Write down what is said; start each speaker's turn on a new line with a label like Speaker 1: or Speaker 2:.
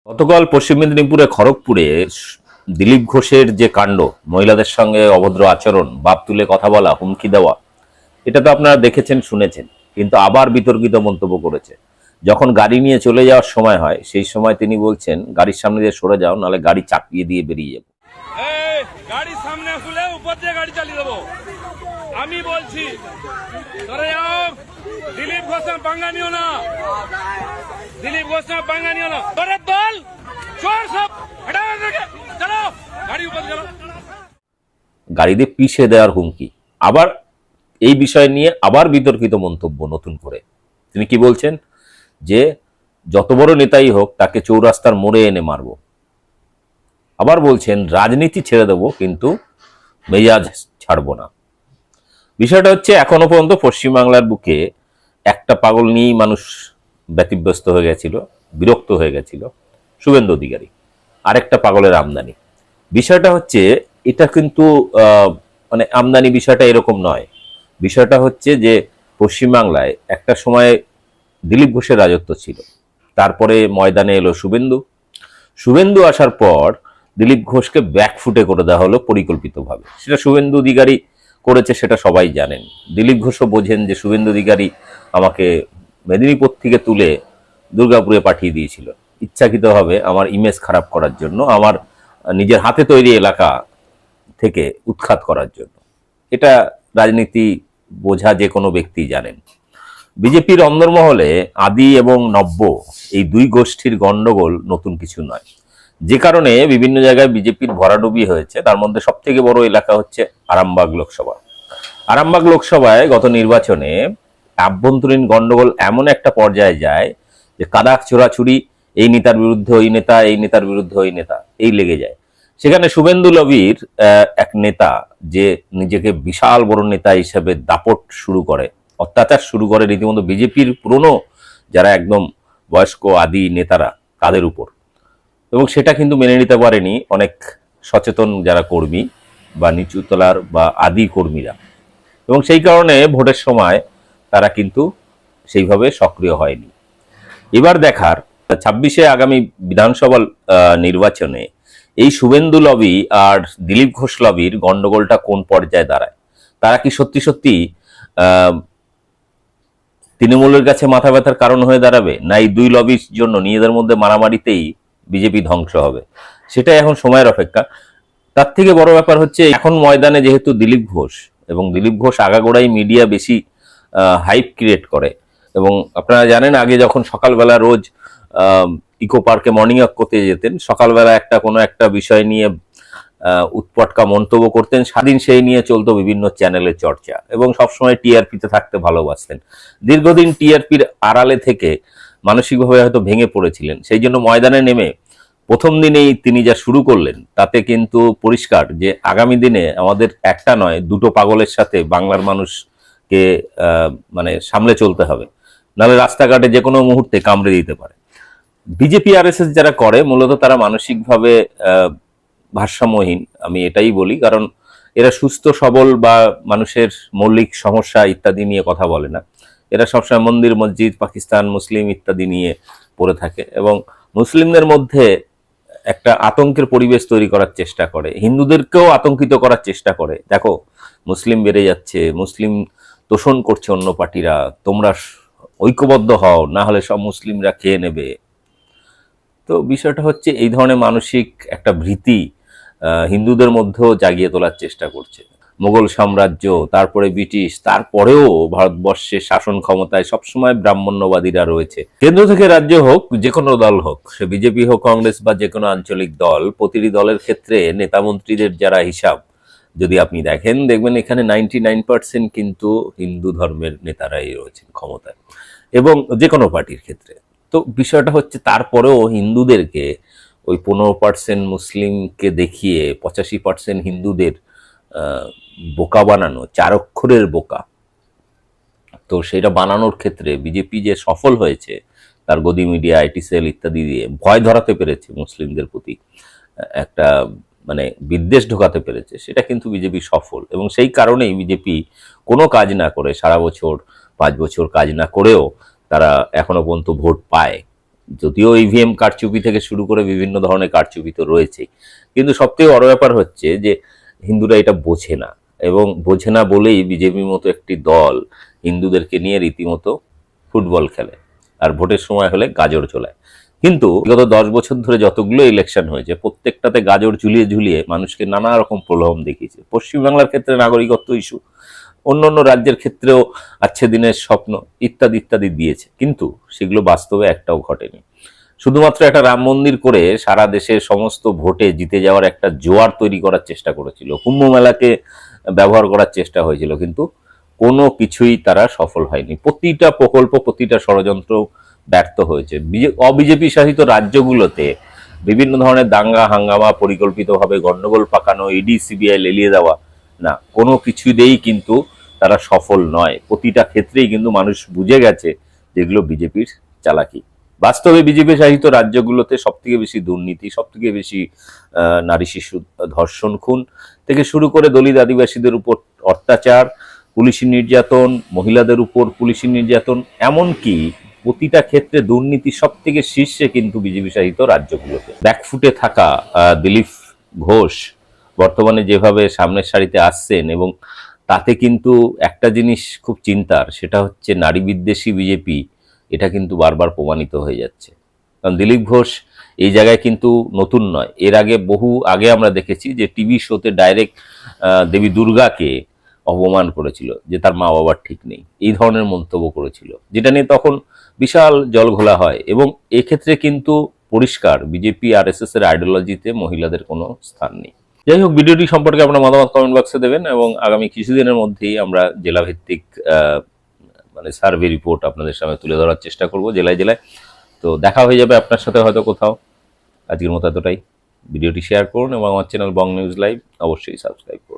Speaker 1: গতকাল পশ্চিম মেদিনীপুরে খড়গপুরে দিলীপ ঘোষের যে কাণ্ড, মহিলাদের সঙ্গে অভদ্র আচরণ, বাপ তুলে কথা বলা, হুমকি দেওয়া, এটা তো আপনারা দেখেছেন, শুনেছেন। কিন্তু আবার বিতর্কিত মন্তব্য করেছে। যখন গাড়ি নিয়ে চলে যাওয়ার সময় হয়, সেই সময় তিনি বলছেন গাড়ির সামনে দিয়ে সরে যাও, নাহলে গাড়ি চাপিয়ে দিয়ে বেরিয়ে যাবো।
Speaker 2: গাড়ির সামনে আসলে উপর দিয়ে গাড়ি চালিয়ে দেবো। আমি বলছি সরে যাও। দিলীপ ঘোষের পাঙ্গা নিও না, দিলীপ ঘোষের পাঙ্গা নিও না। তোর দল চোর সব চলো, গাড়ি উপর চলো।
Speaker 1: গাড়িতে পিষে দেওয়ার হুমকি। আবার এই বিষয় নিয়ে আবার বিতর্কিত মন্তব্য নতুন করে। তিনি কি বলছেন যে যত বড় নেতাই হোক তাকে চৌরাস্তার মোড়ে এনে মারব। আবার বলছেন রাজনীতি ছেড়ে দেবো, কিন্তু মেজাজ ছাড়বো না। বিষয়টা হচ্ছে এখনো পর্যন্ত পশ্চিমবাংলার বুকে একটা পাগল নিয়েই মানুষ ব্যতিব্যস্ত হয়ে গেছিল, বিরক্ত হয়ে গেছিল, শুভেন্দু অধিকারী। আরেকটা পাগলের আমদানি। বিষয়টা হচ্ছে এটা কিন্তু মানে আমদানি বিষয়টা এরকম নয়। বিষয়টা হচ্ছে যে পশ্চিমবাংলায় একটা সময় দিলীপ ঘোষের রাজত্ব ছিল, তারপরে ময়দানে এলো শুভেন্দু। শুভেন্দু আসার পর দিলীপ ঘোষকে ব্যাকফুটে করে দেওয়া হলো পরিকল্পিতভাবে। সেটা শুভেন্দু অধিকারী করেছে, সেটা সবাই জানেন। দিলীপ ঘোষও বোঝেন যে শুভেন্দু অধিকারী আমাকে মেদিনীপুর থেকে তুলে দুর্গাপুরে পাঠিয়ে দিয়েছিল ইচ্ছাকৃতভাবে আমার ইমেজ খারাপ করার জন্য, আমার নিজের হাতে তৈরি এলাকা থেকে উৎখাত করার জন্য। এটা রাজনীতি বোঝা যে কোনো ব্যক্তি জানেন। বিজেপির অন্দরমহলে আদি এবং নব্য এই দুই গোষ্ঠীর গন্ডগোল নতুন কিছু নয়, যে কারণে বিভিন্ন জায়গায় বিজেপির ভরাডুবি হয়েছে। তার মধ্যে সব থেকে বড় এলাকা হচ্ছে আরামবাগ লোকসভা। আরামবাগ লোকসভায় গত নির্বাচনে আভ্যন্তরীণ গন্ডগোল এমন একটা পর্যায়ে যায় যে কাদা ছোড়াছুড়ি, এই নেতার বিরুদ্ধে ওই নেতা, এই নেতার বিরুদ্ধে ওই নেতা, এই লেগে যায়। সেখানে শুভেন্দু লবির এক নেতা, যে নিজেকে বিশাল বড় নেতা হিসেবে দাপট শুরু করে, অত্যাচার শুরু করে রীতিমতো বিজেপির পুরনো যারা একদম বয়স্ক আদি নেতারা তাদের উপর। এবং সেটা কিন্তু মেনে নিতে পারেনি অনেক সচেতন যারা কর্মী বা নিচুতলার বা আদি কর্মীরা। এবং সেই কারণে ভোটের সময় তারা কিন্তু সেইভাবে সক্রিয় হয়নি। এবার দেখার 26-এ আগামী বিধানসভা নির্বাচনে এই শুভেন্দু লবি আর দিলীপ ঘোষ লবির গন্ডগোলটা কোন পর্যায়ে দাঁড়ায়। তারা কি সত্যি সত্যি তৃণমূলের কাছে মাথা ব্যথার কারণ হয়ে দাঁড়াবে, না এই দুই লবির জন্য নিজেদের মধ্যে মারামারিতেই বিজেপি ধ্বংস হবে? সেটাই এখন সময়ের অপেক্ষা। তার থেকে বড় ব্যাপার হচ্ছে এখন ময়দানে যেহেতু দিলীপ ঘোষ, এবং দিলীপ ঘোষ আগাগোড়াই মিডিয়া বেশি হাইপ ক্রিয়েট করে। এবং আপনারা জানেন আগে যখন সকালবেলা রোজ ইকো পার্কে মর্নিং ওয়াক করতে যেতেন, সকালবেলা কোনো একটা বিষয় নিয়ে উৎপটকা মন্তব্য করতেন, স্বাধীন সেই নিয়ে চলতো বিভিন্ন চ্যানেলের চর্চা, এবং সবসময় টিআরপিতে থাকতে ভালোবাসতেন। দীর্ঘদিন টিআরপির আড়ালে থেকে মানসিকভাবে হয়তো ভেঙে পড়েছিলেন। সেই জন্য ময়দানে নেমে প্রথম দিনেই তিনি যা শুরু করলেন, তাতে কিন্তু পরিষ্কার যে আগামী দিনে আমাদের একটা নয় দুটো পাগলের সাথে বাংলার মানুষকে মানে সামলে চলতে হবে, নাহলে রাস্তাঘাটে যে কোনো মুহূর্তে কামড়ে দিতে পারে। বিজেপি আরএসএস যারা করে মূলত তারা মানসিকভাবে ভারসাম্যহীন, আমি এটাই বলি। কারণ এরা সুস্থ সবল বা মানুষের মৌলিক সমস্যা ইত্যাদি নিয়ে কথা বলে না। এরা সবসময় মন্দির মসজিদ, পাকিস্তান, মুসলিম ইত্যাদি নিয়ে পড়ে থাকে, এবং মুসলিমদের মধ্যে একটা আতঙ্কের পরিবেশ তৈরি করার চেষ্টা করে, হিন্দুদেরকেও আতঙ্কিত করার চেষ্টা করে। দেখো মুসলিম বেড়ে যাচ্ছে, মুসলিম তোষণ করছে অন্য পার্টিরা, তোমরা ঐক্যবদ্ধ হও, না হলে সব মুসলিমরা খেয়ে নেবে। তো বিষয়টা হচ্ছে এই ধরনের মানসিক একটা ভীতি হিন্দুদের মধ্যেও জাগিয়ে তোলার চেষ্টা করছে। মোগল সাম্রাজ্য, তারপরে ব্রিটিশ, তারপরেও ভারতবর্ষে শাসন ক্ষমতায় সবসময় ব্রাহ্মণ্যবাদীরা রয়েছে। কেন্দ্র থেকে রাজ্য হোক, যে কোনো দল হোক, সে বিজেপি হোক, কংগ্রেস বা যে কোনো আঞ্চলিক দল, প্রতিটি দলের ক্ষেত্রে নেতামন্ত্রীদের যারা হিসাব যদি আপনি দেখবেন এখানে 99% কিন্তু হিন্দু ধর্মের নেতারাই রয়েছেন ক্ষমতায়, এবং যে কোনো পার্টির ক্ষেত্রে। তো বিষয়টা হচ্ছে তারপরেও হিন্দুদেরকে ওই 15% মুসলিমকে দেখিয়ে 85% হিন্দুদের বোকা বানানো, 4 অক্ষরের বোকা। তো সেটা বানানোর ক্ষেত্রে বিজেপি যে সফল হয়েছে, তার গদি মিডিয়া, আইটি সেল ইত্যাদি দিয়ে ভয় ধরাতে পেরেছে, মুসলিমদের প্রতি একটা মানে বিদ্বেষ ঢোকাতে পেরেছে, সেটা কিন্তু বিজেপি সফল। এবং সেই কারণেই বিজেপি কোনো কাজ না করে, সারা বছর 5 বছর কাজ না করেও তারা এখনো পর্যন্ত ভোট পায়। যদিও ইভিএম কারচুপি থেকে শুরু করে বিভিন্ন ধরনের কারচুপি তো রয়েছে, কিন্তু সবথেকে বড় ব্যাপার হচ্ছে যে হিন্দুরা এটা বোঝে না, এবং বোঝে না বলেই বিজেপির মতো একটি দল হিন্দুদেরকে নিয়ে রীতিমতো ফুটবল খেলে, আর ভোটের সময় হলে গাজর চলায়। কিন্তু গত 10 বছর ধরে যতগুলো ইলেকশন হয়েছে প্রত্যেকটাতে গাজর ঝুলিয়ে ঝুলিয়ে মানুষকে নানা রকম প্রলোভন দেখিয়েছে। পশ্চিমবাংলার ক্ষেত্রে নাগরিকত্ব ইস্যু, অন্য অন্য রাজ্যের ক্ষেত্রেও আচ্ছে দিনের স্বপ্ন ইত্যাদি ইত্যাদি দিয়েছে, কিন্তু সেগুলো বাস্তবে একটাও ঘটেনি। শুধুমাত্র একটা রাম মন্দির করে সারা দেশের সমস্ত ভোটে জিতে যাওয়ার একটা জোয়ার তৈরি করার চেষ্টা করেছিল, কুম্ভ মেলাকে ব্যবহার করার চেষ্টা হয়েছিল, কিন্তু কোনো কিছুই তারা সফল হয়নি। প্রতিটা প্রকল্প, প্রতিটা ষড়যন্ত্র ব্যর্থ হয়েছে। অবিজেপি শাসিত রাজ্যগুলোতে বিভিন্ন ধরনের দাঙ্গা হাঙ্গামা, পরিকল্পিতভাবে গন্ডগোল পাকানো, ইডি সিবিআই লেলিয়ে দেওয়া, না কোনো কিছুতেই কিন্তু তারা সফল নয়। প্রতিটা ক্ষেত্রেই কিন্তু মানুষ বুঝে গেছে যেগুলো বিজেপির চালাকি। বাস্তবে বিজেপি শাসিত রাজ্যগুলোতে সব থেকে বেশি দুর্নীতি, সব থেকে বেশি নারী শিশু ধর্ষণ, খুন থেকে শুরু করে দলিত আদিবাসীদের উপর অত্যাচার, পুলিশি নির্যাতন, মহিলাদের উপর পুলিশি নির্যাতন, এমনকি প্রতিটা ক্ষেত্রে দুর্নীতি সব থেকে শীর্ষে কিন্তু বিজেপি শাসিত রাজ্যগুলোতে। ব্যাকফুটে থাকা দিলীপ ঘোষ বর্তমানে যেভাবে সামনের সারিতে আসছেন, এবং তাতে কিন্তু একটা জিনিস খুব চিন্তার, সেটা হচ্ছে নারী বিদ্বেষী বিজেপি, এটা কিন্তু বারবার প্রমাণিত হয়ে যাচ্ছে। কারণ দিলীপ ঘোষ এই জায়গায় কিন্তু নতুন নয়, এর আগে বহু আগে আমরা দেখেছি যে টিভি শোতে ডাইরেক্ট দেবী দুর্গাকে অপমান করেছিল, যে তার মা বাবার ঠিক নেই, এই ধরনের মন্তব্য করেছিল, যেটা নিয়ে তখন বিশাল জলঘোলা হয়। এবং এক্ষেত্রে কিন্তু পরিষ্কার বিজেপি আরএসএস এর আইডিওলজিতে মহিলাদের কোনো স্থান নেই। যাই হোক, ভিডিওটি সম্পর্কে আপনার মতামত কমেন্ট বক্সে দেবেন, এবং আগামী কিছুদিনের মধ্যেই আমরা জেলাভিত্তিক মানে সার্ভে রিপোর্ট আপনাদের সামনে তুলে ধরার চেষ্টা করব জেলায় জেলায়। তো দেখা হয়ে যাবে আপনার সাথে হয়তো কোথাও। আজকের মতো এতটাই। ভিডিওটি শেয়ার করুন এবং আমার চ্যানেল বং নিউজ লাইভ অবশ্যই সাবস্ক্রাইব করুন।